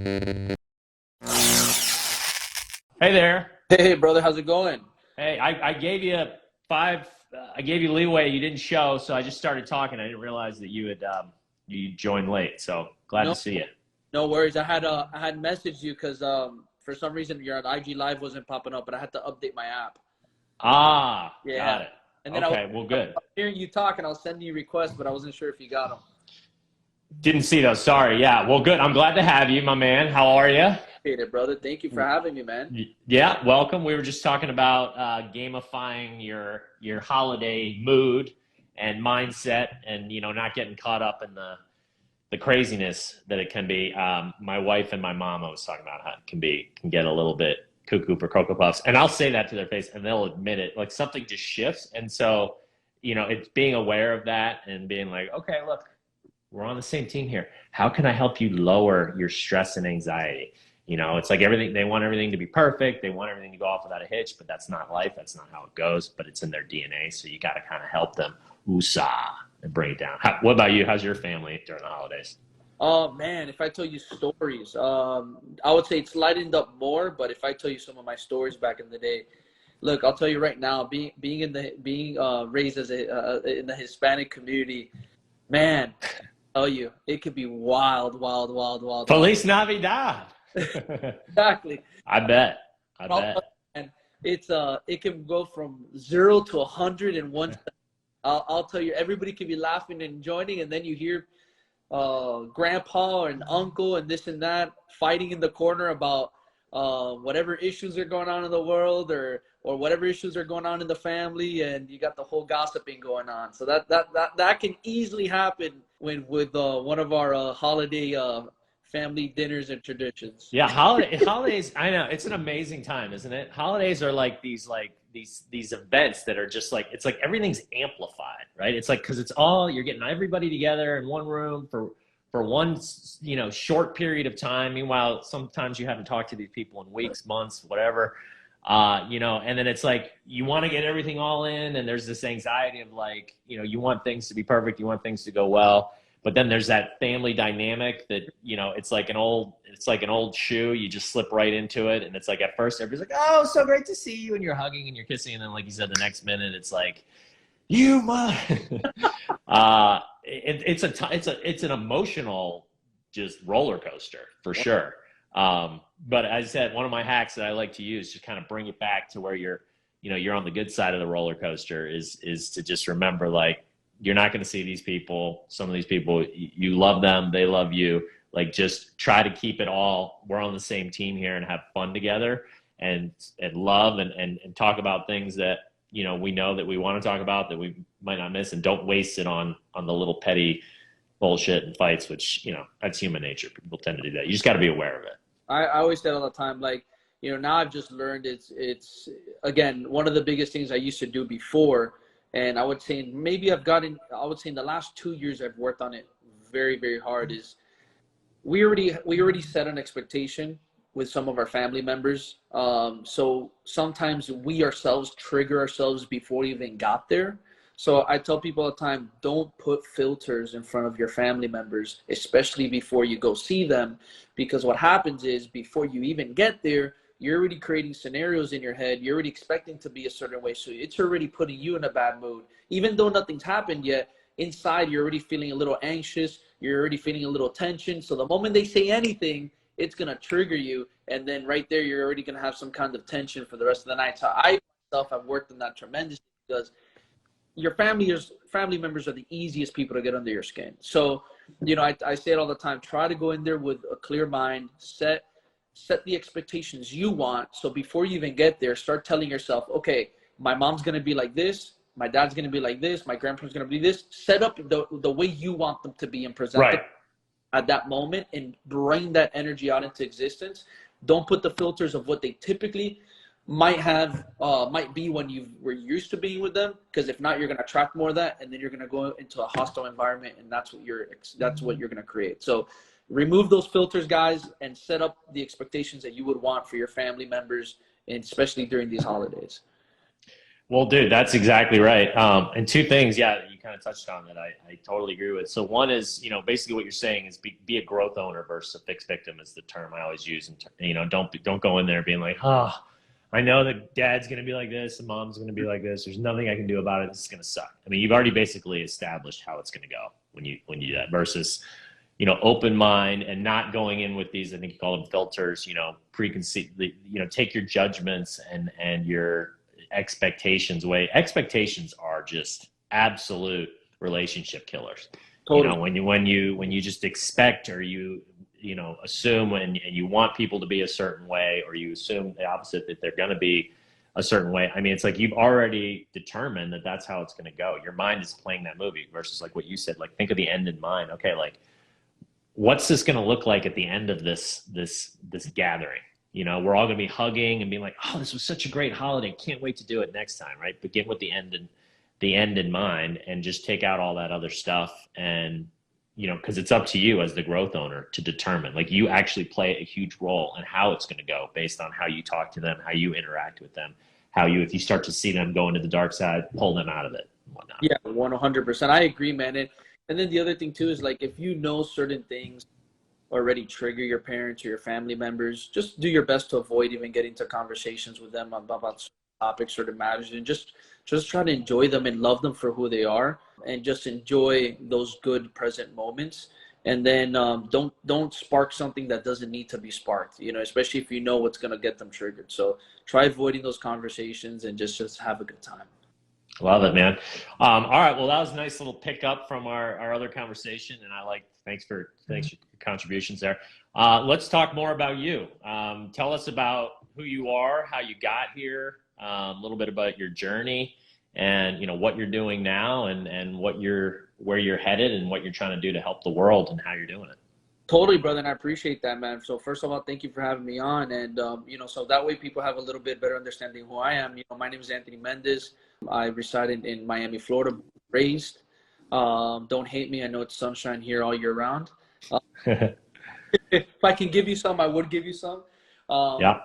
Hey there. Hey, brother, how's it going? Hey, I gave you I gave you leeway. You didn't show, so I just started talking. I didn't realize that you had you joined late. So glad to No, see you. no worries. I had messaged you because for some reason your IG Live wasn't popping up, but I had to update my app. Ah, got Yeah, it. and then Okay, well, I was good. hearing you talk, and I was sending you requests, but I wasn't sure if you got them. Didn't see those. Sorry. Yeah, well, good. I'm glad to have you, my man. How are you? Appreciate it, brother. Thank you for having me, man. Yeah, welcome. We were just talking about gamifying your holiday mood and mindset, and not getting caught up in the craziness that it can be. My wife and my mom, I was talking about how it can get a little bit cuckoo for Cocoa Puffs, and I'll say that to their face, and they'll admit it. Like something just shifts, and so it's being aware of that and being like, okay, look, we're on the same team here. How can I help you lower your stress and anxiety? It's like everything, they want everything to be perfect. They want everything to go off without a hitch, but that's not life. That's not how it goes, but it's in their DNA. So you got to kind of help them and bring it down. What about you? How's your family during the holidays? Oh man, if I tell you stories, I would say it's lightened up more. But if I tell you some of my stories back in the day, look, I'll tell you right now, being raised as in the Hispanic community, man, I tell you, it could be wild, wild, wild, wild, wild. Feliz Navidad. Exactly. I bet. I I'll bet. tell you, man, it can go from 0 to 100 in 1 second. I'll tell you, everybody can be laughing and joining, and then you hear grandpa and uncle and this and that fighting in the corner about whatever issues are going on in the world or whatever issues are going on in the family, and you got the whole gossiping going on. So that can easily happen with one of our holiday family dinners and traditions. Yeah, holidays, I know, it's an amazing time, isn't it? Holidays are like these events that are just like, it's like everything's amplified, right? It's like because you're getting everybody together in one room for one short period of time. Meanwhile, sometimes you haven't talked to these people in weeks, months, whatever. And then it's like you want to get everything all in, and there's this anxiety of like, you want things to be perfect, you want things to go well. But then there's that family dynamic that, it's like an old shoe. You just slip right into it. And it's like, at first everybody's like, oh, so great to see you. And you're hugging and you're kissing. And then, like you said, the next minute, it's like, you must, it's an emotional just roller coaster for sure. But as I said, one of my hacks that I like to use to kind of bring it back to where you're on the good side of the roller coaster is to just remember, like, you're not going to see these people. Some of these people, you love them, they love you. Like, just try to keep it all. We're on the same team here, and have fun together, and love and talk about things that we know that we want to talk about, that we might not miss, and don't waste it on the little petty bullshit and fights, which that's human nature. People tend to do that. You just got to be aware of it. I always say all the time, like, now I've just learned it's again, one of the biggest things I used to do before. And I would say in the last 2 years, I've worked on it very, very hard. Is we already set an expectation with some of our family members. So sometimes we ourselves trigger ourselves before we even got there. So I tell people all the time, don't put filters in front of your family members, especially before you go see them, because what happens is before you even get there, you're already creating scenarios in your head. You're already expecting to be a certain way. So it's already putting you in a bad mood. Even though nothing's happened yet, inside you're already feeling a little anxious. You're already feeling a little tension. So the moment they say anything, it's going to trigger you. And then right there, you're already going to have some kind of tension for the rest of the night. So I myself have worked on that tremendously, because your family members are the easiest people to get under your skin. So, I say it all the time, try to go in there with a clear mind, set the expectations you want. So before you even get there, start telling yourself, okay, my mom's going to be like this, my dad's going to be like this, my grandpa's going to be this. Set up the way you want them to be and present them Right. at that moment, and bring that energy out into existence. Don't put the filters of what they typically might be when you were used to being with them, because if not, you're going to attract more of that, and then you're going to go into a hostile environment, and that's what you're going to create. So remove those filters, guys, and set up the expectations that you would want for your family members, and especially during these holidays. Well, dude, that's exactly right. And two things, yeah, that you kind of touched on that I totally agree with. So one is, basically what you're saying is be a growth owner versus a fixed victim is the term I always use. And, don't go in there being like, oh, I know that dad's going to be like this and mom's going to be like this. There's nothing I can do about it. This is going to suck. I mean, you've already basically established how it's going to go when you do that versus, open mind and not going in with these, I think you call them filters, preconceived, take your judgments and your expectations away. Expectations are just absolute relationship killers. Totally. When you just expect or assume and you want people to be a certain way, or you assume the opposite, that they're going to be a certain way. I mean, it's like you've already determined that that's how it's going to go. Your mind is playing that movie versus like what you said, like think of the end in mind. Okay, like what's this going to look like at the end of this gathering? We're all going to be hugging and being like, oh, this was such a great holiday. Can't wait to do it next time, right? Begin with the end in mind and just take out all that other stuff. And, because it's up to you as the growth owner to determine, like you actually play a huge role in how it's going to go based on how you talk to them, how you interact with them, if you start to see them go into the dark side, pull them out of it and whatnot. Yeah, 100%. I agree, man. And then the other thing too is like if you know certain things already trigger your parents or your family members, just do your best to avoid even getting to conversations with them about topics or the matters, and just try to enjoy them and love them for who they are, and just enjoy those good present moments. And then don't spark something that doesn't need to be sparked, especially if you know what's going to get them triggered. So try avoiding those conversations and just have a good time. Love it, man. All right. Well, that was a nice little pickup from our other conversation. And thanks for your contributions there. Let's talk more about you. Tell us about who you are, how you got here, a little bit about your journey and, what you're doing now and where you're headed and what you're trying to do to help the world and how you're doing it. Totally, brother, and I appreciate that, man. So first of all, thank you for having me on, and so that way people have a little bit better understanding of who I am. My name is Anthony Mendez. I reside in Miami, Florida, raised. Don't hate me. I know it's sunshine here all year round. If I can give you some, I would give you some. Yeah.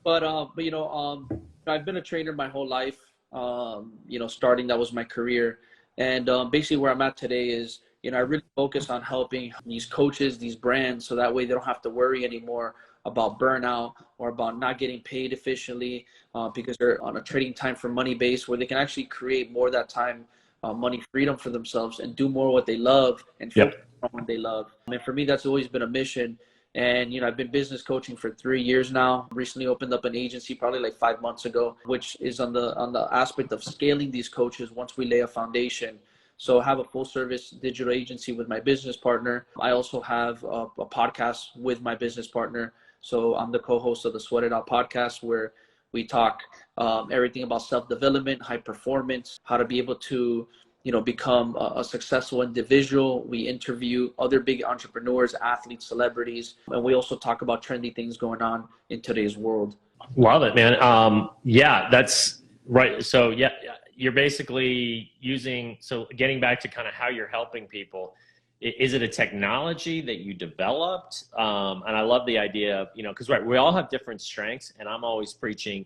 But I've been a trainer my whole life. Starting, that was my career, and basically where I'm at today is, I really focus on helping these coaches, these brands, so that way they don't have to worry anymore about burnout or about not getting paid efficiently because they're on a trading time for money base, where they can actually create more of that time, money freedom for themselves and do more what they love and focus on what they love. And for me, that's always been a mission. And, I've been business coaching for 3 years now. Recently opened up an agency probably like 5 months ago, which is on the aspect of scaling these coaches once we lay a foundation. So I have a full service digital agency with my business partner. I also have a podcast with my business partner. So I'm the co-host of the Sweat It Out podcast, where we talk everything about self-development, high performance, how to be able to, become a successful individual. We interview other big entrepreneurs, athletes, celebrities, and we also talk about trendy things going on in today's world. Love it, man. Yeah, that's right. So yeah, you're basically getting back to kind of how you're helping people. Is it a technology that you developed? And I love the idea of, because we all have different strengths, and I'm always preaching,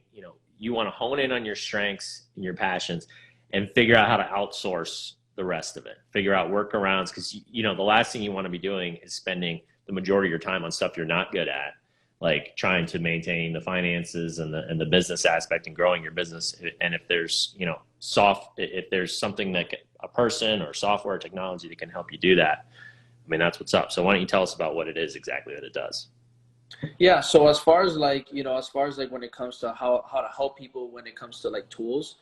you want to hone in on your strengths and your passions and figure out how to outsource the rest of it. Figure out workarounds, because, the last thing you want to be doing is spending the majority of your time on stuff you're not good at, like trying to maintain the finances and the business aspect and growing your business. And if there's, if there's something that a person or software or technology that can help you do that, I mean, that's what's up. So why don't you tell us about what it is exactly that it does? Yeah. So as far as when it comes to how to help people, when it comes to like tools,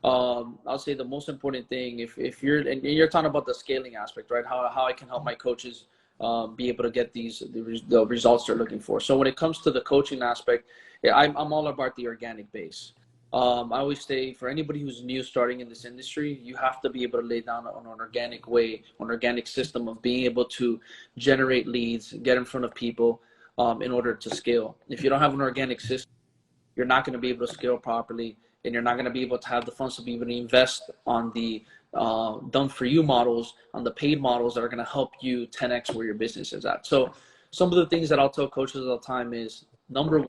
I'll say the most important thing, if you're talking about the scaling aspect, right? How I can help my coaches be able to get the results they're looking for. So when it comes to the coaching aspect, I'm all about the organic base. I always say, for anybody who's new starting in this industry, you have to be able to lay down on an organic way, an organic system of being able to generate leads, get in front of people in order to scale. If you don't have an organic system, you're not going to be able to scale properly, and you're not going to be able to have the funds to be able to invest on the done for you models, on the paid models that are going to help you 10x where your business is at. So some of the things that I'll tell coaches all the time is, number one,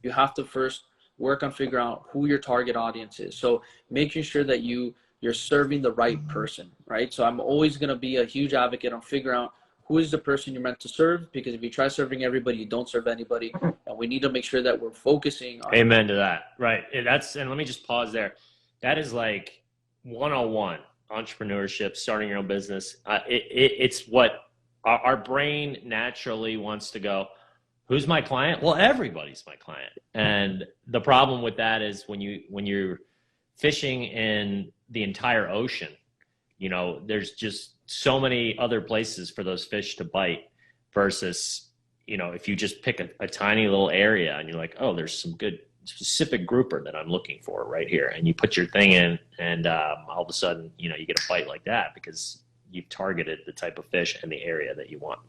you have to first work on figuring out who your target audience is. So making sure that you're serving the right person, right? So I'm always going to be a huge advocate on figuring out who is the person you're meant to serve, because if you try serving everybody, you don't serve anybody. And we need to make sure that we're focusing on. Amen to that. Right. And let me just pause there. That is like 101 entrepreneurship, starting your own business. It's what our brain naturally wants to go. Who's my client? Well, everybody's my client. And the problem with that is when you're fishing in the entire ocean, you know, there's just so many other places for those fish to bite versus, you know, if you just pick a tiny little area and you're like, oh, there's some good specific grouper that I'm looking for right here. And you put your thing in and all of a sudden, you know, you get a bite like that because you've targeted the type of fish and the area that you want.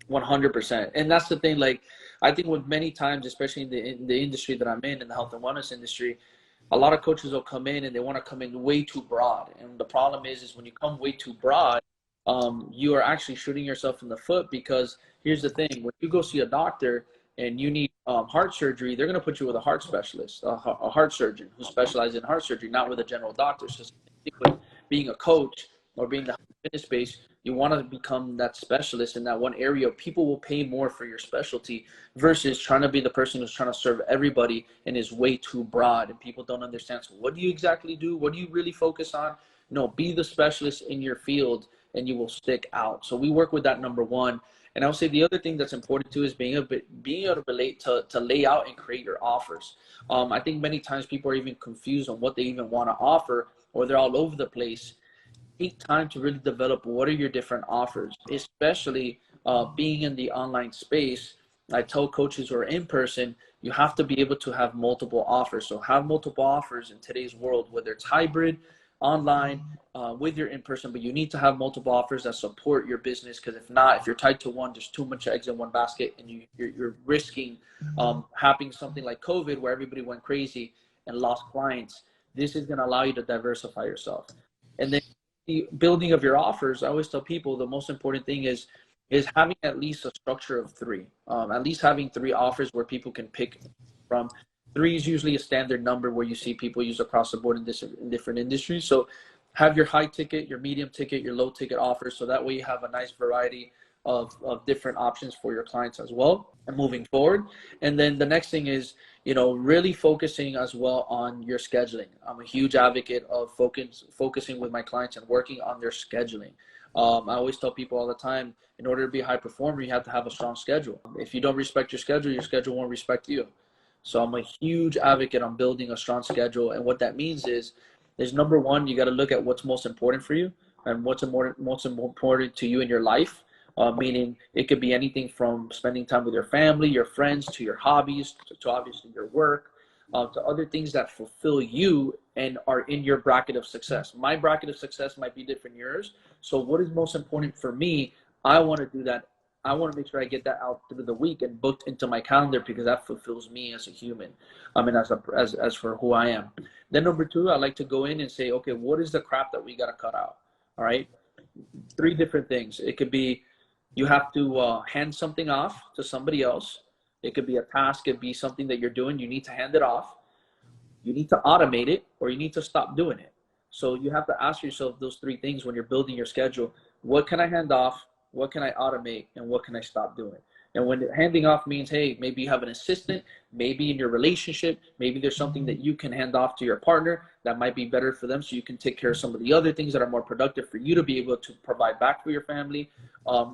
100%. And that's the thing, like, I think with many times, especially in the industry that I'm in the health and wellness industry, a lot of coaches will come in and they want to come in way too broad. And the problem is when you come way too broad, you are actually shooting yourself in the foot, because here's the thing, when you go see a doctor and you need heart surgery, they're going to put you with a heart specialist, a heart surgeon who specializes in heart surgery, not with a general doctor. So with being a coach or being the fitness space, you want to become that specialist in that one area. People will pay more for your specialty versus trying to be the person who's trying to serve everybody and is way too broad, and people don't understand. So what do you exactly do? What do you really focus on? No, be the specialist in your field and you will stick out. So we work with that, number one. And I'll say the other thing that's important too is being able to relate to lay out and create your offers. I think many times people are even confused on what they even want to offer, or they're all over the place. Take time to really develop what are your different offers, especially being in the online space. I tell coaches who are in person, you have to be able to have multiple offers. So have multiple offers in today's world, whether it's hybrid, online, with your in-person, but you need to have multiple offers that support your business, because if not, if you're tied to one, there's too much eggs in one basket, and you're risking having something like COVID where everybody went crazy and lost clients. This is going to allow you to diversify yourself. And then the building of your offers, I always tell people the most important thing is having at least a structure of three, at least having 3 offers where people can pick from. 3 is usually a standard number where you see people use across the board in different industries. So have your high ticket, your medium ticket, your low ticket offers. So that way you have a nice variety of different options for your clients as well, and moving forward. And then the next thing is, you know, really focusing as well on your scheduling. I'm a huge advocate of focusing with my clients and working on their scheduling. I always tell people all the time, in order to be a high performer, you have to have a strong schedule. If you don't respect your schedule won't respect you. So I'm a huge advocate on building a strong schedule. And what that means is number one, you got to look at what's most important for you and what's most important to you in your life. Meaning it could be anything from spending time with your family, your friends, to your hobbies, to obviously your work, to other things that fulfill you and are in your bracket of success. My bracket of success might be different than yours. So what is most important for me? I want to do that. I want to make sure I get that out through the week and booked into my calendar, because that fulfills me as a human. I mean, as for who I am. Then number 2, I like to go in and say, okay, what is the crap that we got to cut out? All right. 3 different things. It could be, you have to hand something off to somebody else. It could be a task. It could be something that you're doing. You need to hand it off. You need to automate it, or you need to stop doing it. So you have to ask yourself those 3 things when you're building your schedule. What can I hand off? What can I automate? And what can I stop doing? And when handing off means, hey, maybe you have an assistant, maybe in your relationship, maybe there's something that you can hand off to your partner that might be better for them, so you can take care of some of the other things that are more productive for you to be able to provide back for your family.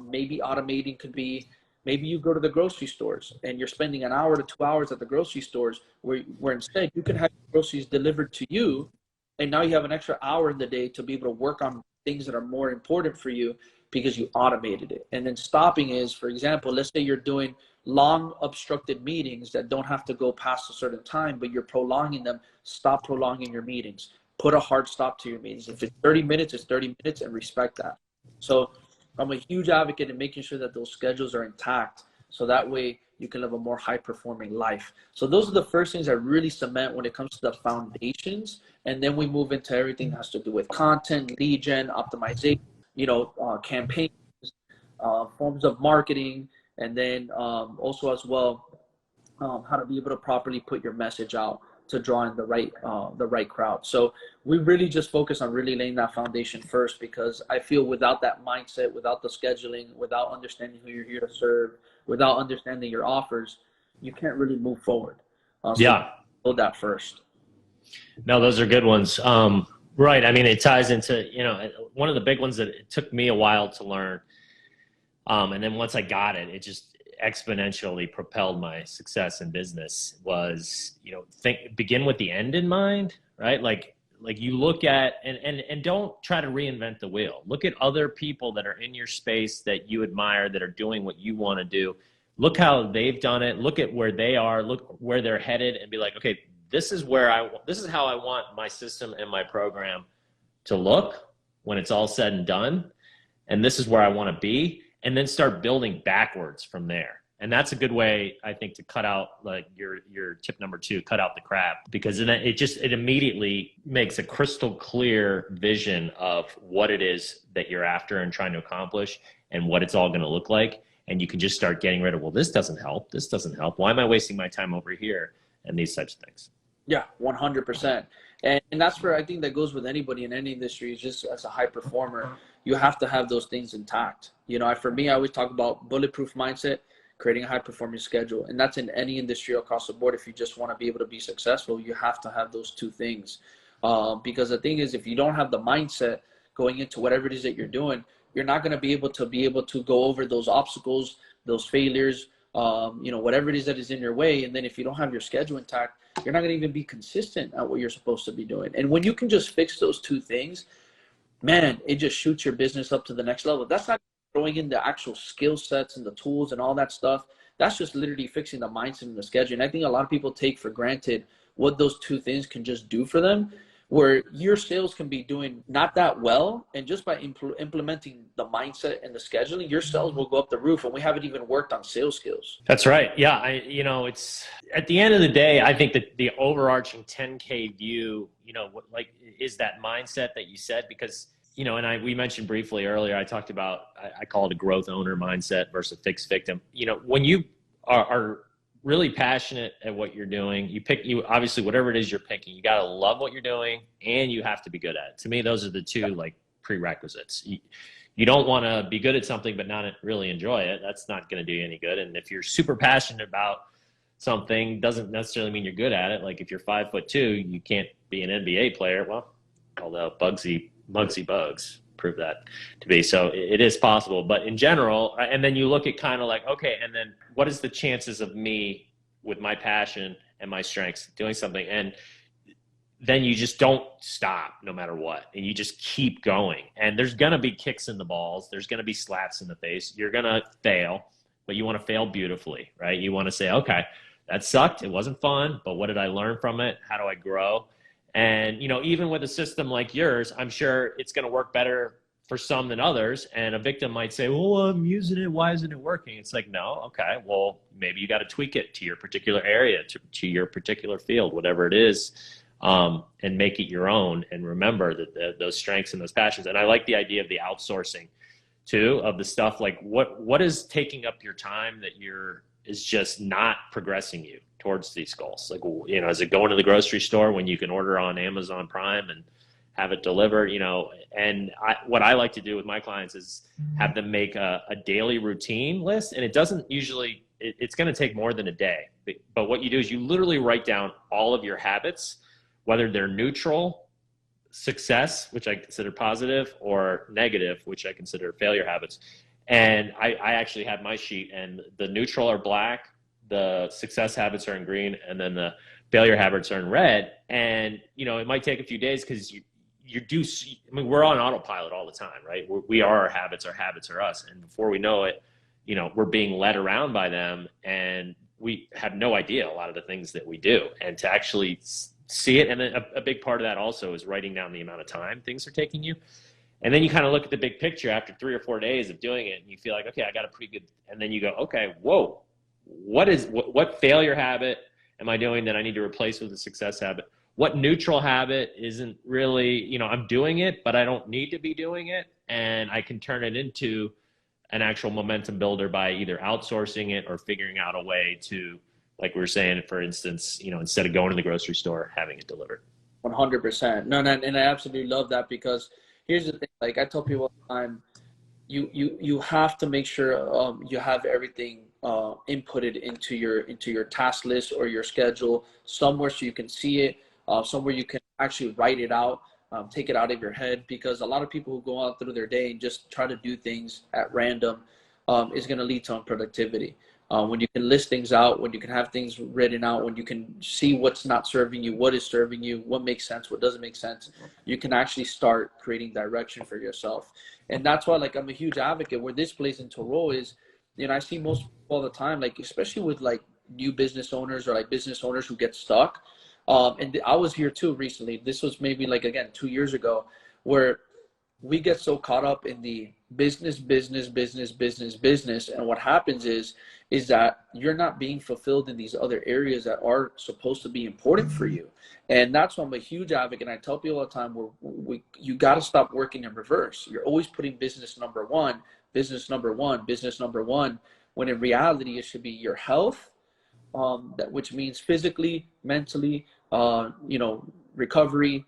Maybe automating could be, maybe you go to the grocery stores and you're spending 1 hour to 2 hours at the grocery stores where instead you can have groceries delivered to you, and now you have an extra hour in the day to be able to work on things that are more important for you because you automated it. And then stopping is, for example, let's say you're doing long obstructed meetings that don't have to go past a certain time, but you're prolonging them. Stop prolonging your meetings. Put a hard stop to your meetings. If it's 30 minutes, it's 30 minutes, and respect that. So I'm a huge advocate in making sure that those schedules are intact, so that way you can live a more high performing life. So those are the first things I really cement when it comes to the foundations. And then we move into everything that has to do with content, lead gen, optimization, campaigns, forms of marketing, and then also as well, how to be able to properly put your message out to draw in the right crowd. So we really just focus on really laying that foundation first, because I feel without that mindset, without the scheduling, without understanding who you're here to serve, without understanding your offers, you can't really move forward. So Yeah. build that first. No, those are good ones. Right. I mean, it ties into, you know, one of the big ones that it took me a while to learn. And then once I got it, it just exponentially propelled my success in business was, you know, begin with the end in mind, right? Like you look at, and don't try to reinvent the wheel. Look at other people that are in your space that you admire, that are doing what you want to do. Look how they've done it. Look at where they are, look where they're headed, and be like, okay, this is how I want my system and my program to look when it's all said and done. And this is where I want to be. And then start building backwards from there. And that's a good way, I think, to cut out, like your tip number 2, cut out the crap, because then it immediately makes a crystal clear vision of what it is that you're after and trying to accomplish and what it's all going to look like. And you can just start getting rid of, well, this doesn't help. This doesn't help. Why am I wasting my time over here? And these types of things. Yeah, 100%. And that's where I think that goes with anybody in any industry, is just as a high performer, you have to have those things intact. You know, for me, I always talk about bulletproof mindset, creating a high performing schedule. And that's in any industry across the board. If you just want to be able to be successful, you have to have those two things. Because the thing is, if you don't have the mindset going into whatever it is that you're doing, you're not going to be able to go over those obstacles, those failures, you know, whatever it is that is in your way. And then if you don't have your schedule intact, you're not going to even be consistent at what you're supposed to be doing. And when you can just fix those two things, man, it just shoots your business up to the next level. That's not throwing in the actual skill sets and the tools and all that stuff. That's just literally fixing the mindset and the schedule. And I think a lot of people take for granted what those two things can just do for them, where your sales can be doing not that well, and just by implementing the mindset and the scheduling, your sales will go up the roof. And we haven't even worked on sales skills. That's right. Yeah. You know, it's at the end of the day, I think that the overarching 10K view, you know, is that mindset that you said, because, you know, and we mentioned briefly earlier, I talked about, I call it a growth owner mindset versus fixed victim. You know, when you are really passionate at what you're doing, you obviously, whatever it is you're picking, you got to love what you're doing, and you have to be good at it. To me, those are the two like prerequisites. You don't want to be good at something but not really enjoy it. That's not going to do you any good. And if you're super passionate about something, doesn't necessarily mean you're good at it. Like if you're 5'2", you can't be an NBA player. Well, although Bugsy Bugs prove that to be. So it is possible, but in general, and then you look at kind of like, okay, and then what is the chances of me with my passion and my strengths doing something? And then you just don't stop no matter what. And you just keep going. And there's going to be kicks in the balls. There's going to be slaps in the face. You're going to fail, but you want to fail beautifully, right? You want to say, okay, that sucked. It wasn't fun, but what did I learn from it? How do I grow? And, you know, even with a system like yours, I'm sure it's going to work better for some than others. And a victim might say, well, I'm using it. Why isn't it working? It's like, no, okay, well, maybe you got to tweak it to your particular area, to your particular field, whatever it is, and make it your own. And remember that those strengths and those passions. And I like the idea of the outsourcing too, of the stuff like what is taking up your time that is just not progressing you towards these goals. Like, you know, is it going to the grocery store when you can order on Amazon Prime and have it delivered, you know? And what I like to do with my clients is have them make a daily routine list. And it doesn't usually, it's going to take more than a day. But what you do is you literally write down all of your habits, whether they're neutral, success, which I consider positive, or negative, which I consider failure habits. And I actually have my sheet, and the neutral are black, the success habits are in green, and then the failure habits are in red. And, you know, it might take a few days because I mean, we're on autopilot all the time, right? We are our habits are us. And before we know it, you know, we're being led around by them, and we have no idea a lot of the things that we do. And to actually see it, and then a big part of that also is writing down the amount of time things are taking you. And then you kind of look at the big picture after 3 or 4 days of doing it, and you feel like, okay, I got a pretty good, and then you go, okay, whoa, what failure habit am I doing that I need to replace with a success habit? What neutral habit isn't really, you know, I'm doing it, but I don't need to be doing it. And I can turn it into an actual momentum builder by either outsourcing it or figuring out a way to Like we were saying, for instance, instead of going to the grocery store, having it delivered. 100%. No, and I absolutely love that, because here's the thing. Like I tell people all the time, you have to make sure you have everything inputted into your task list or your schedule somewhere, so you can see it, somewhere you can actually write it out, take it out of your head, because a lot of people who go out through their day and just try to do things at random is going to lead to unproductivity. When you can list things out, when you can have things written out, when you can see what's not serving you, what is serving you, what makes sense, what doesn't make sense, you can actually start creating direction for yourself. And that's why, like, I'm a huge advocate where this plays into role is, I see most people all the time, like, especially with like new business owners or like business owners who get stuck. And I was here too recently. This was maybe like, again, 2 years ago, where we get so caught up in the business. And what happens is that you're not being fulfilled in these other areas that are supposed to be important for you. And that's why I'm a huge advocate. And I tell people all the time, you got to stop working in reverse. You're always putting business number one, when in reality, it should be your health, which means physically, mentally, recovery,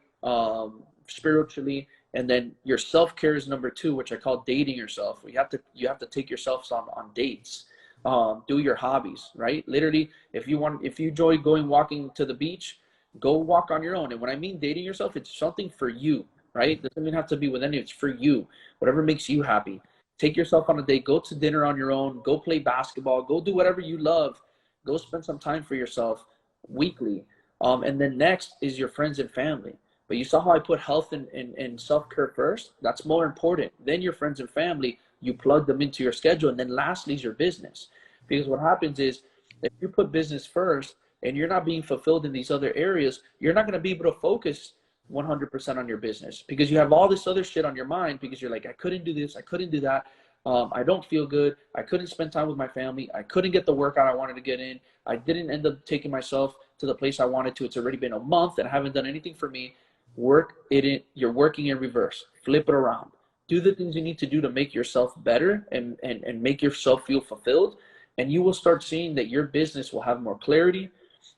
spiritually. And then your self-care is number two, which I call dating yourself. You have to take yourself on dates. Do your hobbies, right? Literally, if you enjoy walking to the beach, go walk on your own. And when I mean dating yourself, it's something for you, right? It doesn't even have to be with anyone. It's for you. Whatever makes you happy. Take yourself on a date. Go to dinner on your own. Go play basketball. Go do whatever you love. Go spend some time for yourself weekly. And then next is your friends and family. But you saw how I put health and self-care first? That's more important. Then your friends and family, you plug them into your schedule. And then lastly is your business. Because what happens is, if you put business first and you're not being fulfilled in these other areas, you're not going to be able to focus 100% on your business, because you have all this other shit on your mind, because you're like, I couldn't do this, I couldn't do that. I don't feel good. I couldn't spend time with my family. I couldn't get the workout I wanted to get in. I didn't end up taking myself to the place I wanted to. It's already been a month and I haven't done anything for me. You're working in reverse. Flip it around. Do the things you need to do to make yourself better and make yourself feel fulfilled. And you will start seeing that your business will have more clarity.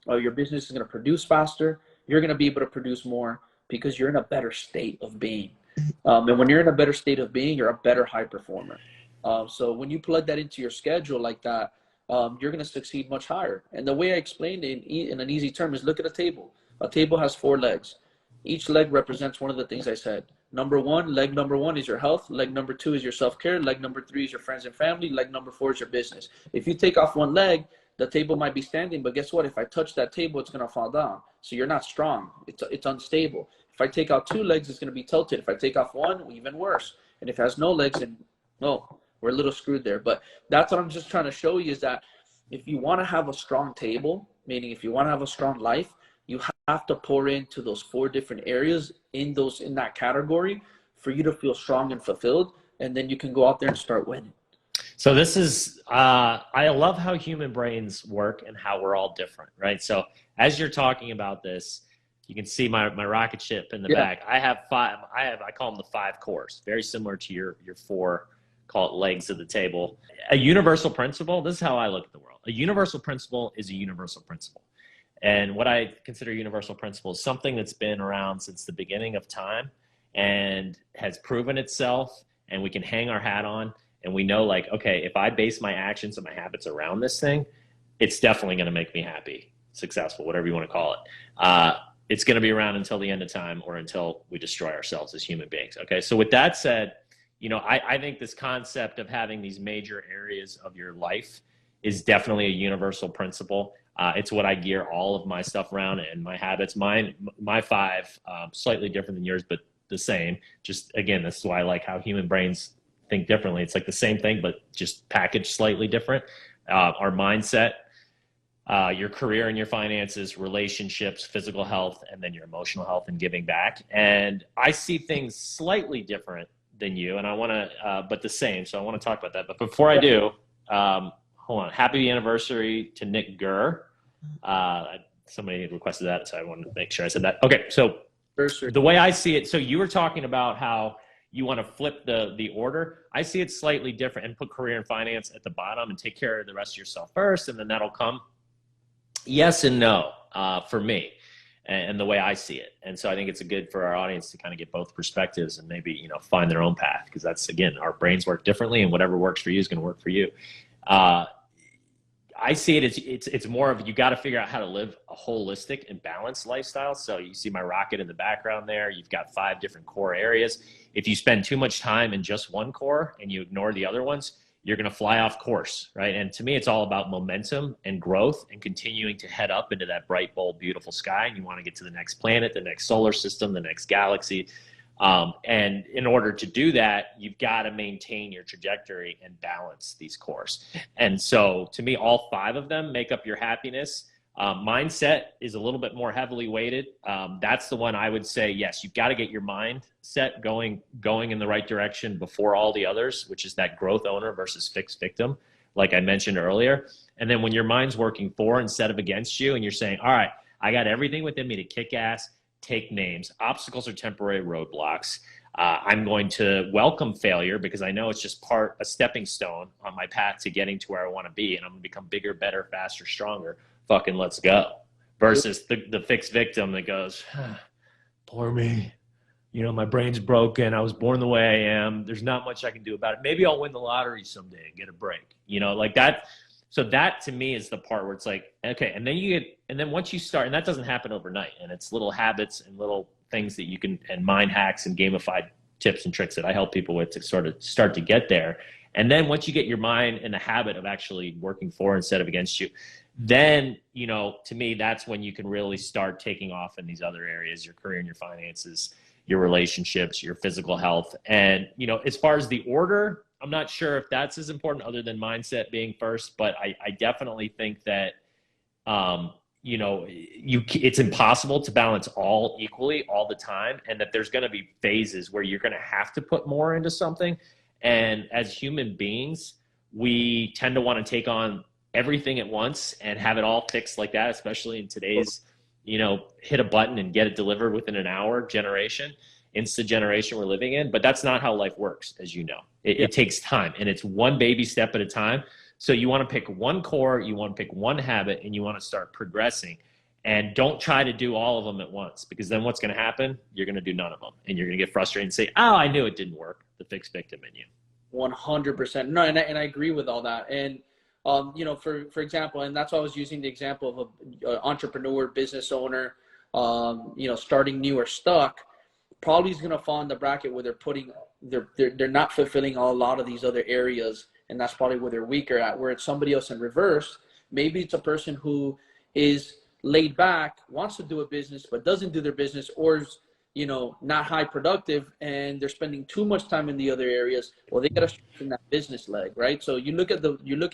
Your business is going to produce faster. You're going to be able to produce more because you're in a better state of being. And when you're in a better state of being, you're a better high performer. So when you plug that into your schedule like that, you're going to succeed much higher. And the way I explained it in an easy term is, look at a table. A table has 4 legs. Each leg represents one of the things I said. Leg number one is your health. Leg number 2 is your self-care. Leg number 3 is your friends and family. Leg number 4 is your business. If you take off one leg, the table might be standing, but guess what? If I touch that table, it's going to fall down. So you're not strong. It's unstable. If I take out 2 legs, it's going to be tilted. If I take off one, even worse. And if it has no legs, then no, we're a little screwed there. But that's what I'm just trying to show you, is that if you want to have a strong table, meaning if you want to have a strong life, you have to pour into those 4 different areas in that category for you to feel strong and fulfilled. And then you can go out there and start winning. So this is, I love how human brains work and how we're all different, right? So as you're talking about this, you can see my rocket ship in the back. I have 5, I call them the 5 cores, very similar to your 4, call it legs of the table. A universal principle, this is how I look at the world. A universal principle is a universal principle. And what I consider a universal principle is something that's been around since the beginning of time and has proven itself, and we can hang our hat on. And we know, like, okay, if I base my actions and my habits around this thing, it's definitely going to make me happy, successful, whatever you want to call it. It's going to be around until the end of time, or until we destroy ourselves as human beings. Okay. So with that said, I think this concept of having these major areas of your life is definitely a universal principle. It's what I gear all of my stuff around, and my habits. My 5, slightly different than yours, but the same. Just, again, this is why I like how human brains think differently. It's like the same thing, but just packaged slightly different. Our mindset, your career and your finances, relationships, physical health, and then your emotional health and giving back. And I see things slightly different than you, and I want to, but the same. So I want to talk about that. But before I do, hold on. Happy anniversary to Nick Gurr. Somebody had requested that, so I wanted to make sure I said that. Okay, so the way I see it, so you were talking about how you want to flip the order. I see it slightly different, and put career and finance at the bottom and take care of the rest of yourself first, and then that'll come. Yes and no, for me, and the way I see it. And so I think it's good for our audience to kind of get both perspectives and maybe, find their own path, because that's, again, our brains work differently, and whatever works for you is going to work for you. Uh, I see it as it's more of, you got to figure out how to live a holistic and balanced lifestyle. So you see my rocket in the background there. You've got 5 different core areas. If you spend too much time in just one core and you ignore the other ones, you're going to fly off course, right? And to me, it's all about momentum and growth and continuing to head up into that bright, bold, beautiful sky. And you want to get to the next planet, the next solar system, the next galaxy. And in order to do that, you've got to maintain your trajectory and balance these cores. And so to me, all 5 of them make up your happiness. Mindset is a little bit more heavily weighted. That's the one I would say, yes, you've got to get your mindset going in the right direction before all the others, which is that growth owner versus fixed victim, like I mentioned earlier. And then when your mind's working for instead of against you, and you're saying, all right, I got everything within me to kick ass, take names. Obstacles are temporary roadblocks. I'm going to welcome failure because I know it's just a stepping stone on my path to getting to where I want to be. And I'm going to become bigger, better, faster, stronger. Fucking let's go. Versus the fixed victim that goes, poor me. My brain's broken. I was born the way I am. There's not much I can do about it. Maybe I'll win the lottery someday and get a break. Like that. So that to me is the part where it's like, okay, and then once you start, and that doesn't happen overnight, and it's little habits and little things that you can, and mind hacks and gamified tips and tricks that I help people with to sort of start to get there. And then once you get your mind in the habit of actually working for instead of against you, then, to me, that's when you can really start taking off in these other areas, your career and your finances, your relationships, your physical health. And, as far as the order, I'm not sure if that's as important other than mindset being first, but I definitely think that, it's impossible to balance all equally all the time, and that there's going to be phases where you're going to have to put more into something. And as human beings, we tend to want to take on everything at once and have it all fixed like that, especially in today's, hit a button and get it delivered within an hour generation. Instant generation we're living in, but that's not how life works, as you know. It takes time, and it's one baby step at a time. So you want to pick one core, you want to pick one habit, and you want to start progressing. And don't try to do all of them at once, because then what's going to happen? You're going to do none of them, and you're going to get frustrated and say, "Oh, I knew it didn't work." The fixed victim in you. 100%. No, and I agree with all that. And for example, and that's why I was using the example of an entrepreneur, business owner, starting new or stuck. Probably is going to fall in the bracket where they're not fulfilling a lot of these other areas, and that's probably where they're weaker at. Where it's somebody else in reverse, maybe it's a person who is laid back, wants to do a business but doesn't do their business, or is not high productive, and they're spending too much time in the other areas. Well, they got to strengthen that business leg, right? So you look at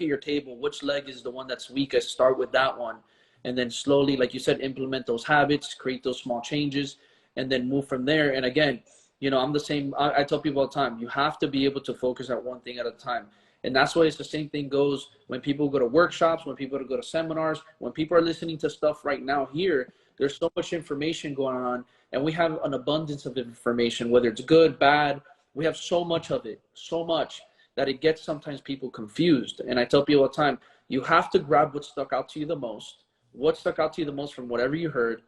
your table, which leg is the one that's weakest, start with that one, and then slowly, like you said, implement those habits, create those small changes, and then move from there. And again, I'm the same. I tell people all the time, you have to be able to focus on one thing at a time. And that's why it's the same thing goes when people go to workshops, when people go to seminars, when people are listening to stuff right now here. There's so much information going on, and we have an abundance of information, whether it's good, bad. We have so much of it, so much that it gets sometimes people confused. And I tell people all the time, you have to grab what stuck out to you the most. What stuck out to you the most from whatever you heard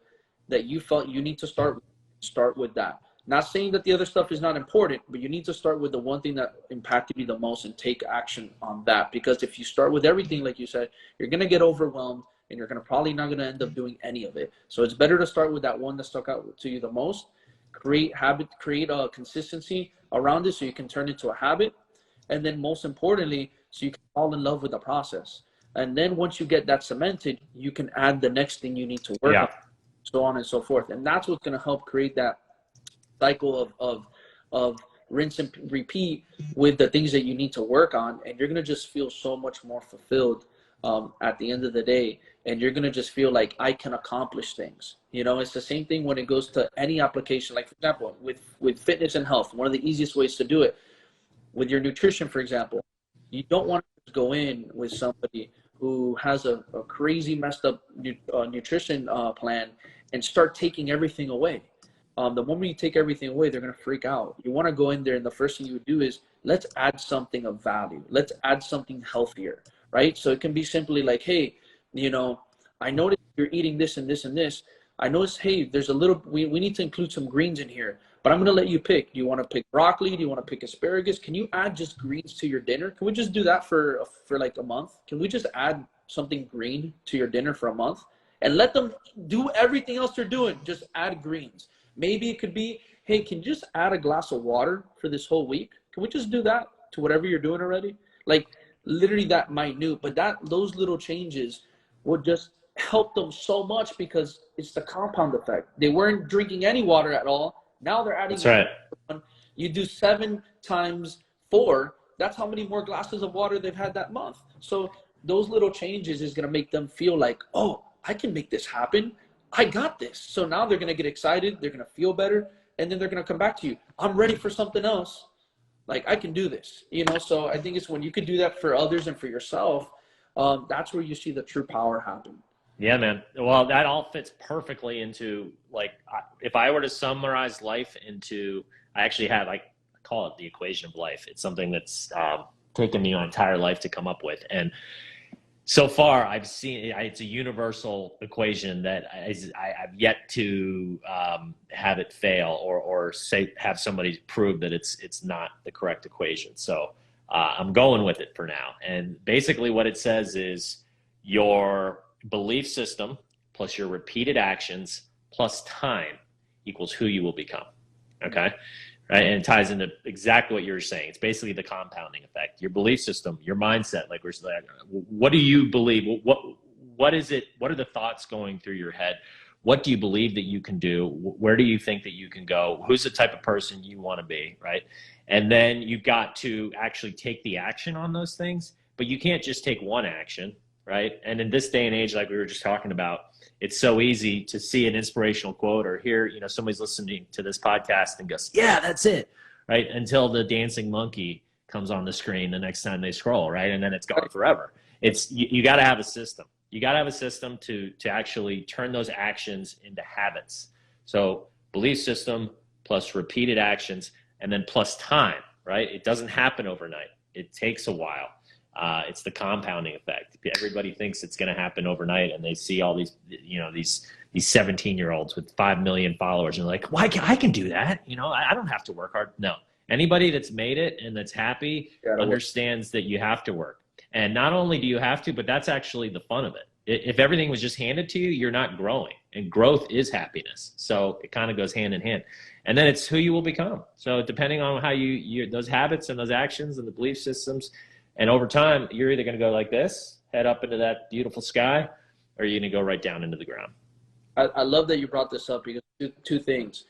that you felt you need to start with that. Not saying that the other stuff is not important, but you need to start with the one thing that impacted you the most and take action on that. Because if you start with everything, like you said, you're going to get overwhelmed, and you're probably not going to end up doing any of it. So it's better to start with that one that stuck out to you the most. Create a consistency around it so you can turn it into a habit. And then most importantly, so you can fall in love with the process. And then once you get that cemented, you can add the next thing you need to work on, so on and so forth. And that's what's going to help create that cycle of rinse and repeat with the things that you need to work on. And you're going to just feel so much more fulfilled at the end of the day. And you're going to just feel like I can accomplish things. It's the same thing when it goes to any application. Like, for example, with fitness and health, one of the easiest ways to do it with your nutrition, for example, you don't want to go in with somebody who has a crazy messed up nutrition plan and start taking everything away. The moment you take everything away, they're going to freak out. You want to go in there, and the first thing you would do is, let's add something of value. Let's add something healthier, right? So it can be simply like, hey, I noticed you're eating this and this and this. I noticed, hey, there's a little, we need to include some greens in here, but I'm going to let you pick. Do you want to pick broccoli? Do you want to pick asparagus? Can you add just greens to your dinner? Can we just do that for like a month? Can we just add something green to your dinner for a month and let them do everything else they're doing? Just add greens. Maybe it could be, hey, can you just add a glass of water for this whole week? Can we just do that to whatever you're doing already? Like literally that minute, but those little changes would just help them so much because it's the compound effect. They weren't drinking any water at all. Now they're adding. That's right. Water. You do 7 times 4. That's how many more glasses of water they've had that month. So those little changes is going to make them feel like, oh, I can make this happen. I got this. So now they're going to get excited. They're going to feel better. And then they're going to come back to you. I'm ready for something else. Like, I can do this, you know? So I think it's when you can do that for others and for yourself, that's where you see the true power happen. Yeah, man. Well, that all fits perfectly into, like, if I were to summarize life into, I actually have, I call it the equation of life. It's something that's taken me my entire life to come up with. And so far I've seen it's a universal equation that I've yet to have it fail or say, have somebody prove that it's not the correct equation. So I'm going with it for now. And basically what it says is your belief system plus your repeated actions plus time equals who you will become. Okay. Right. And it ties into exactly what you're saying. It's basically the compounding effect. Your belief system, your mindset, like we're saying, what do you believe? What is it? What are the thoughts going through your head? What do you believe that you can do? Where do you think that you can go? Who's the type of person you want to be? Right. And then you've got to actually take the action on those things, but you can't just take one action. Right. And in this day and age, like we were just talking about, it's so easy to see an inspirational quote or hear, you know, somebody's listening to this podcast and goes, yeah, that's it. Right. Until the dancing monkey comes on the screen the next time they scroll. Right. And then it's gone forever. It's you got to have a system. You got to have a system to actually turn those actions into habits. So belief system plus repeated actions and then plus time. Right. It doesn't happen overnight. It takes a while. It's the compounding effect. Everybody thinks it's going to happen overnight, and they see all these, you know, these 17-year-olds with 5 million followers, and they're like, "Why? I can do that. You know, I don't have to work hard." No, anybody that's made it and that's happy understands that you have to work. And not only do you have to, but that's actually the fun of it. If everything was just handed to you, you're not growing, and growth is happiness. So it kind of goes hand in hand. And then it's who you will become. So depending on how you those habits and those actions and the belief systems. And over time, you're either going to go like this, head up into that beautiful sky, or you're going to go right down into the ground. I love that you brought this up because two things.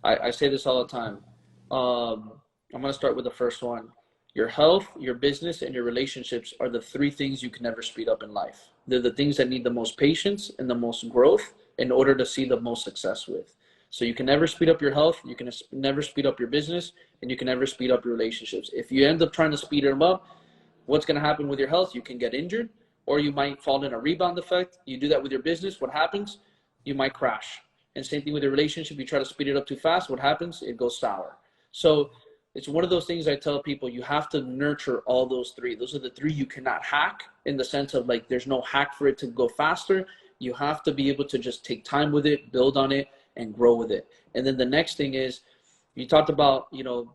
I say this all the time. I'm going to start with the first one. Your health, your business, and your relationships are the 3 things you can never speed up in life. They're the things that need the most patience and the most growth in order to see the most success with. So you can never speed up your health, you can never speed up your business, and you can never speed up your relationships. If you end up trying to speed them up, what's going to happen with your health? You can get injured, or you might fall in a rebound effect. You do that with your business. What happens? You might crash. And same thing with your relationship. You try to speed it up too fast. What happens? It goes sour. So it's one of those things I tell people, you have to nurture all those 3. Those are the 3 you cannot hack, in the sense of like, there's no hack for it to go faster. You have to be able to just take time with it, build on it, and grow with it. And then the next thing is, you talked about, you know,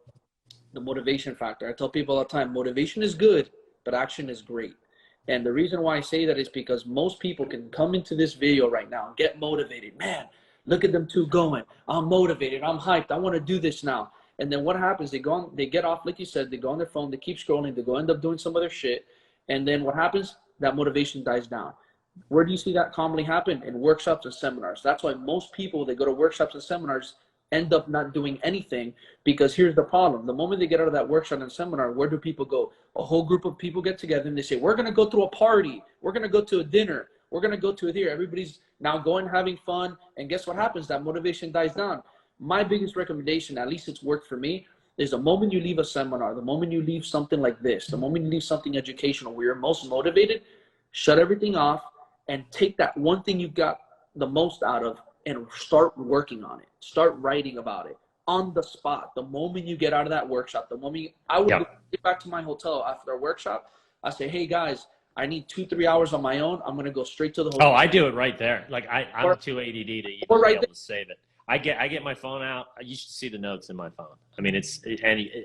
the motivation factor. I tell people all the time, motivation is good, but action is great. And the reason why I say that is because most people can come into this video right now and get motivated. Man, look at them 2 going. I'm motivated. I'm hyped. I want to do this now. And then what happens? They go on, they get off, like you said, they go on their phone, they keep scrolling, they go end up doing some other shit. And then what happens? That motivation dies down. Where do you see that commonly happen? In workshops and seminars. That's why most people, they go to workshops and seminars, end up not doing anything, because here's the problem. The moment they get out of that workshop and seminar, where do people go? A whole group of people get together and they say, we're going to go to a party. We're going to go to a dinner. We're going to go to a theater. Everybody's now going, having fun. And guess what happens? That motivation dies down. My biggest recommendation, at least it's worked for me, is the moment you leave a seminar, the moment you leave something like this, the moment you leave something educational where you're most motivated, shut everything off and take that one thing you got the most out of and start working on it. Start writing about it on the spot. The moment you get out of that workshop, the moment I would get back to my hotel after a workshop, I say, hey guys, I need 2-3 hours on my own. I'm gonna go straight to the hotel. Oh, I do it right there. Like I'm too ADD to even be able to save it. I get my phone out. You should see the notes in my phone. I mean,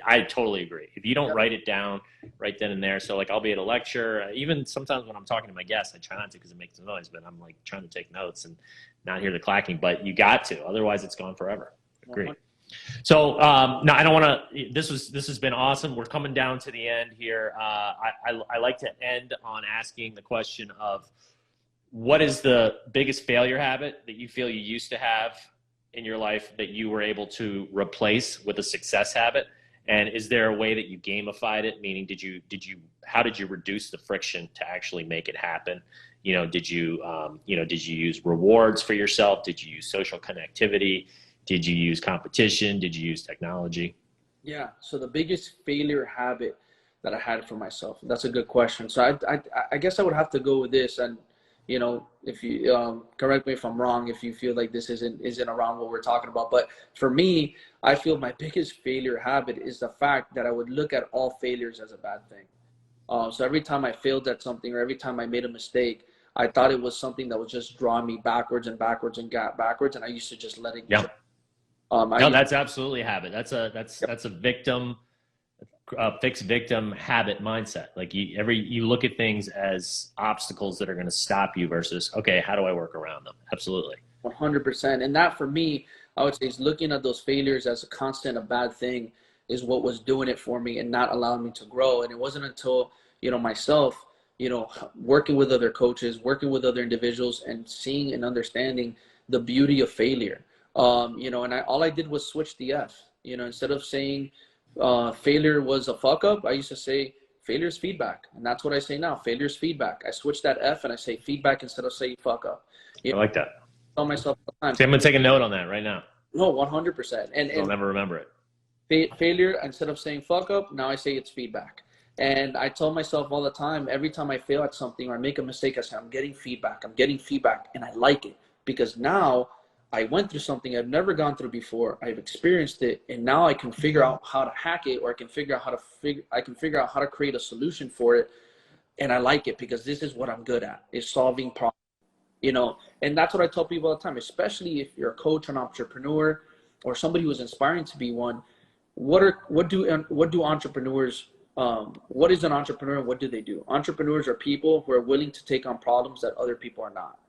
I totally agree. If you don't write it down right then and there, so like I'll be at a lecture, even sometimes when I'm talking to my guests, I try not to because it makes noise, but I'm like trying to take notes and not hear the clacking. But you got to, otherwise it's gone forever. Agree. So no, I don't want to. This has been awesome. We're coming down to the end here. I like to end on asking the question of what is the biggest failure habit that you feel you used to have in your life that you were able to replace with a success habit? And is there a way that you gamified it? Meaning, how did you reduce the friction to actually make it happen? Did you use rewards for yourself? Did you use social connectivity? Did you use competition? Did you use technology? Yeah. So the biggest failure habit that I had for myself, that's a good question. So I guess I would have to go with this. And, if you correct me if I'm wrong, if you feel like this isn't around what we're talking about. But for me, I feel my biggest failure habit is the fact that I would look at all failures as a bad thing. So every time I failed at something or every time I made a mistake, I thought it was something that was just drawing me backwards and backwards and backwards. And I used to just let it go. No, that's absolutely a habit. That's a victim, fixed victim habit mindset. Like you look at things as obstacles that are going to stop you versus, okay, how do I work around them? Absolutely. 100%. And that for me, I would say is looking at those failures as a bad thing is what was doing it for me and not allowing me to grow. And it wasn't until, myself, working with other coaches, working with other individuals and seeing and understanding the beauty of failure. And all I did was switch the F, instead of saying failure was a fuck up, I used to say failure is feedback. And that's what I say now. Failure is feedback. I switch that F and I say feedback instead of saying fuck up. I like that. I tell myself all the time. See, I'm going to take a note on that right now. No, 100%. And I'll never remember it. Failure, instead of saying fuck up, now I say it's feedback. And I tell myself all the time, every time I fail at something or I make a mistake, I say, I'm getting feedback. And I like it because now I went through something I've never gone through before. I've experienced it, and now I can figure out how to hack it, or I can figure out how to create a solution for it. And I like it because this is what I'm good at, is solving problems. And that's what I tell people all the time, especially if you're a coach, an entrepreneur, or somebody who's inspiring to be one. What do entrepreneurs? What is an entrepreneur? And what do they do? Entrepreneurs are people who are willing to take on problems that other people are not.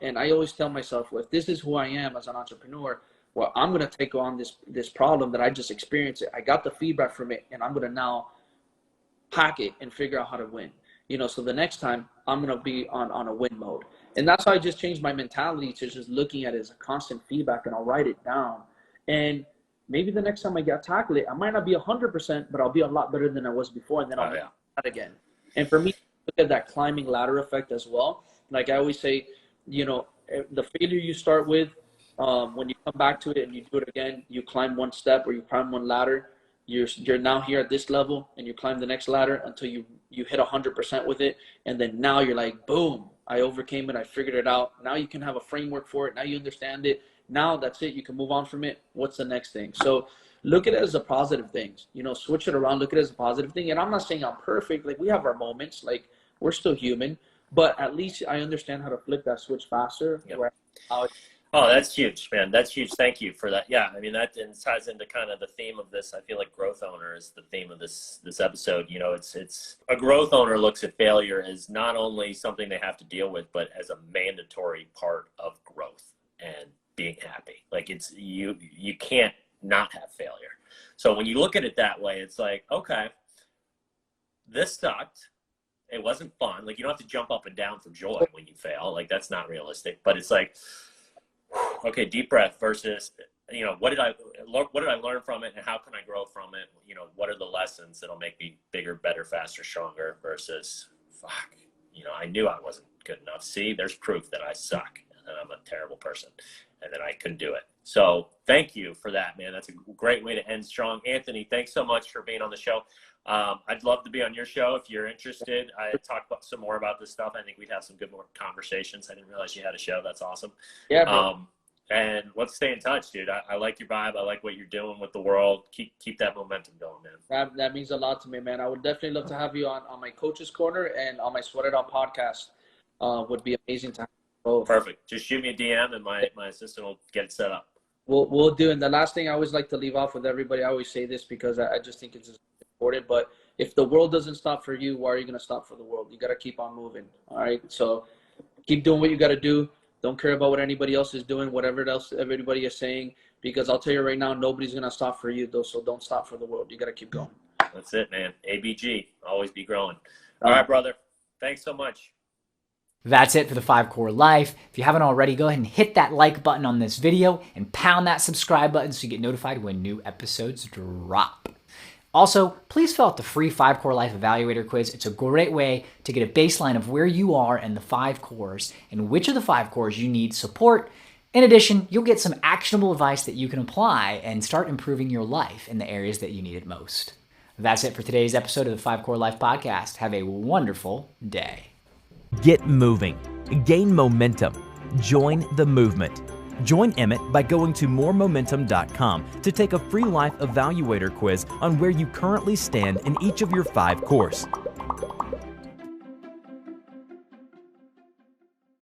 And I always tell myself, well, if this is who I am as an entrepreneur, well, I'm going to take on this problem that I just experienced. I got the feedback from it, and I'm going to now hack it and figure out how to win. So the next time I'm going to be on a win mode. And that's how I just changed my mentality to just looking at it as a constant feedback, and I'll write it down. And maybe the next time I get tackle it, I might not be 100%, but I'll be a lot better than I was before. And then I'll do that again. And for me, look at that climbing ladder effect as well. Like I always say, the failure you start with, when you come back to it and you do it again, you climb one step or you climb one ladder. You're now here at this level, and you climb the next ladder until you hit 100% with it. And then now you're like, boom, I overcame it. I figured it out. Now you can have a framework for it. Now you understand it. Now that's it. You can move on from it. What's the next thing? So look at it as a positive thing. Switch it around. Look at it as a positive thing. And I'm not saying I'm perfect. Like, we have our moments. Like, we're still human. But at least I understand how to flip that switch faster. Yep. Oh, that's huge, man. That's huge. Thank you for that. Yeah, I mean, that ties into kind of the theme of this. I feel like growth owner is the theme of this episode. It's a growth owner looks at failure as not only something they have to deal with, but as a mandatory part of growth and being happy. Like, it's you can't not have failure. So when you look at it that way, it's like, okay, this sucked. It wasn't fun. Like, you don't have to jump up and down for joy when you fail. Like, that's not realistic. But it's like, okay, deep breath versus, what did I learn from it, and how can I grow from it? What are the lessons that'll make me bigger, better, faster, stronger versus, fuck, I knew I wasn't good enough. See, there's proof that I suck and that I'm a terrible person and that I couldn't do it. So thank you for that, man. That's a great way to end strong. Anthony, thanks so much for being on the show. I'd love to be on your show if you're interested. I talk about some more about this stuff. I think we'd have some good more conversations. I didn't realize you had a show. That's awesome. Yeah. And let's stay in touch, dude. I like your vibe. I like what you're doing with the world. Keep that momentum going, man. That means a lot to me, man. I would definitely love to have you on my coach's corner and on my Sweat It Out podcast. Would be amazing to have both. Perfect. Just shoot me a DM and my assistant will get it set up. We'll do. And the last thing I always like to leave off with everybody, I always say this because I just think it's important, but if the world doesn't stop for you, why are you going to stop for the world? You got to keep on moving. All right. So keep doing what you got to do. Don't care about what anybody else is doing, whatever else everybody is saying, because I'll tell you right now, nobody's going to stop for you, though. So don't stop for the world. You got to keep going. That's it, man. ABG, always be growing. All right, brother. Thanks so much. That's it for the 5 Core Life. If you haven't already, go ahead and hit that like button on this video and pound that subscribe button so you get notified when new episodes drop. Also, please fill out the free 5 Core Life Evaluator quiz. It's a great way to get a baseline of where you are in the 5 cores and which of the 5 cores you need support. In addition, you'll get some actionable advice that you can apply and start improving your life in the areas that you need it most. That's it for today's episode of the 5 Core Life Podcast. Have a wonderful day. Get moving. Gain momentum. Join the movement. Join Emmett by going to moremomentum.com to take a free life evaluator quiz on where you currently stand in each of your 5 cores.